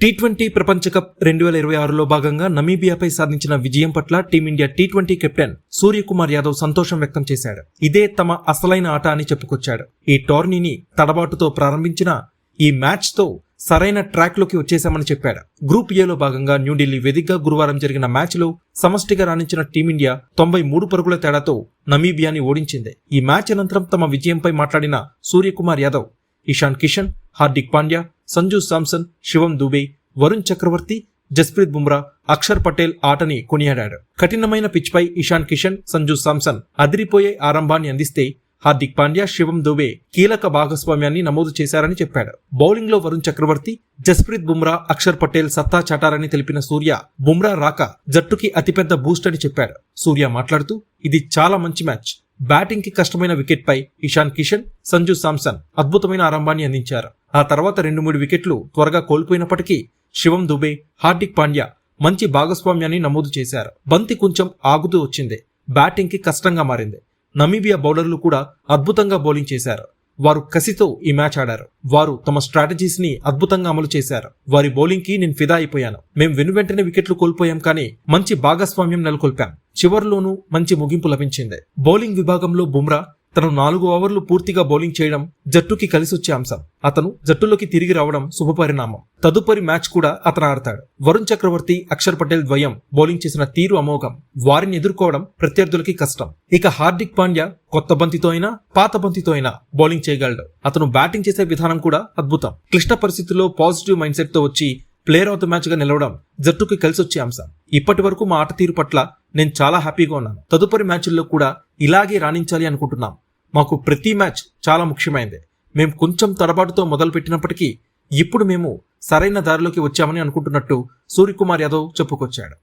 T20 ప్రపంచ cup 2026లో భాగంగా నమీబియాపై సాధించిన విజయం పట్ల team India T20 captain Suryakumar Yadav సంతోషం వ్యక్తం చేశాడు. ఇదే తమ అసలైన ఆట అని చెప్పుకొచ్చాడు. ఈ టోర్నీని తడబాటుతో ప్రారంభించిన ఈ మ్యాచ్ తో సరైన ట్రాక్ లోకి వచ్చేశామని చెప్పాడు. గ్రూప్ ఏలో భాగంగా న్యూఢిల్లీ వేదికగా గురువారం జరిగిన మ్యాచ్ లో సమష్టిగా రాణించిన టీమిండియా 93 పరుగుల తేడాతో నమీబియాని ఓడించింది. ఈ మ్యాచ్ అనంతరం తమ విజయంపై మాట్లాడిన సూర్యకుమార్ యాదవ్ ఇషాన్ కిషన్, హార్దిక్ పాండ్యా, సంజు శాంసన్, శివం దుబే, వరుణ్ చక్రవర్తి, జస్ప్రీత్ బుమ్రా, అక్షర్ పటేల్ ఆటని కొనియాడాడు. కఠినమైన పిచ్ పై ఇషాన్ కిషన్, సంజు శాంసన్ అదిరిపోయే ఆరంభాన్ని అందిస్తే హార్దిక్ పాండ్యా, శివం దుబే కీలక భాగస్వామ్యాన్ని నమోదు చేశారని చెప్పాడు. బౌలింగ్ లో వరుణ్ చక్రవర్తి, జస్ప్రీత్ బుమ్రా, అక్షర్ పటేల్ సత్తా చాటారని తెలిపిన సూర్య బుమ్రా రాక జట్టుకి అతిపెద్ద బూస్ట్ అని చెప్పాడు. సూర్య మాట్లాడుతూ ఇది చాలా మంచి మ్యాచ్. బ్యాటింగ్ కి కష్టమైన వికెట్ పై ఇషాన్ కిషన్, సంజు శాంసన్ అద్భుతమైన ఆరంభాన్ని అందించారు. ఆ తర్వాత 2-3 వికెట్లు త్వరగా కోల్పోయినప్పటికీ శివం దుబే, హార్దిక్ పాండ్యా మంచి భాగస్వామ్యాన్ని నమోదు చేశారు. బంతి కొంచెం ఆగుతూ వచ్చింది. బ్యాటింగ్ కి కష్టంగా మారింది. నమీబియా బౌలర్లు కూడా అద్భుతంగా బౌలింగ్ చేశారు. వారు కసితో ఈ మ్యాచ్ ఆడారు. వారు తమ స్ట్రాటజీస్ ని అద్భుతంగా అమలు చేశారు. వారి బౌలింగ్ కి నేను ఫిదా అయిపోయాను. మేం వెనువెంటనే వికెట్లు కోల్పోయాం, కానీ మంచి భాగస్వామ్యం నెలకొల్పాం. చివర్లోనూ మంచి ముగింపు లభించింది. బౌలింగ్ విభాగంలో బుమ్రా తను 4 ఓవర్లు పూర్తిగా బౌలింగ్ చేయడం జట్టుకి కలిసొచ్చే అంశం. అతను జట్టులోకి తిరిగి రావడం శుభపరిణామం. తదుపరి మ్యాచ్ కూడా అతను ఆడతాడు. వరుణ్ చక్రవర్తి, అక్షర్ పటేల్ ద్వయం బౌలింగ్ చేసిన తీరు అమోఘం. వారిని ఎదుర్కోవడం ప్రత్యర్థులకి కష్టం. ఇక హార్దిక్ పాండ్యా కొత్త బంతితో అయినా పాత బంతితో అయినా బౌలింగ్ చేయగలడు. అతను బ్యాటింగ్ చేసే విధానం కూడా అద్భుతం. క్లిష్ట పరిస్థితుల్లో పాజిటివ్ మైండ్ సెట్ తో వచ్చి ప్లేయర్ ఆఫ్ ద మ్యాచ్ గా నిలవడం జట్టుకి కలిసొచ్చే అంశం. ఇప్పటి వరకు మా ఆట తీరు పట్ల నేను చాలా హ్యాపీగా ఉన్నాను. తదుపరి మ్యాచ్ల్లో కూడా ఇలాగే రాణించాలి అనుకుంటున్నాం. మాకు ప్రతి మ్యాచ్ చాలా ముఖ్యమైనది. మేం కొంచెం తడబాటుతో మొదలు పెట్టినప్పటికీ ఇప్పుడు మేము సరైన దారిలోకి వచ్చామని అనుకుంటున్నట్టు సూర్యకుమార్ యాదవ్ చెప్పుకొచ్చాడు.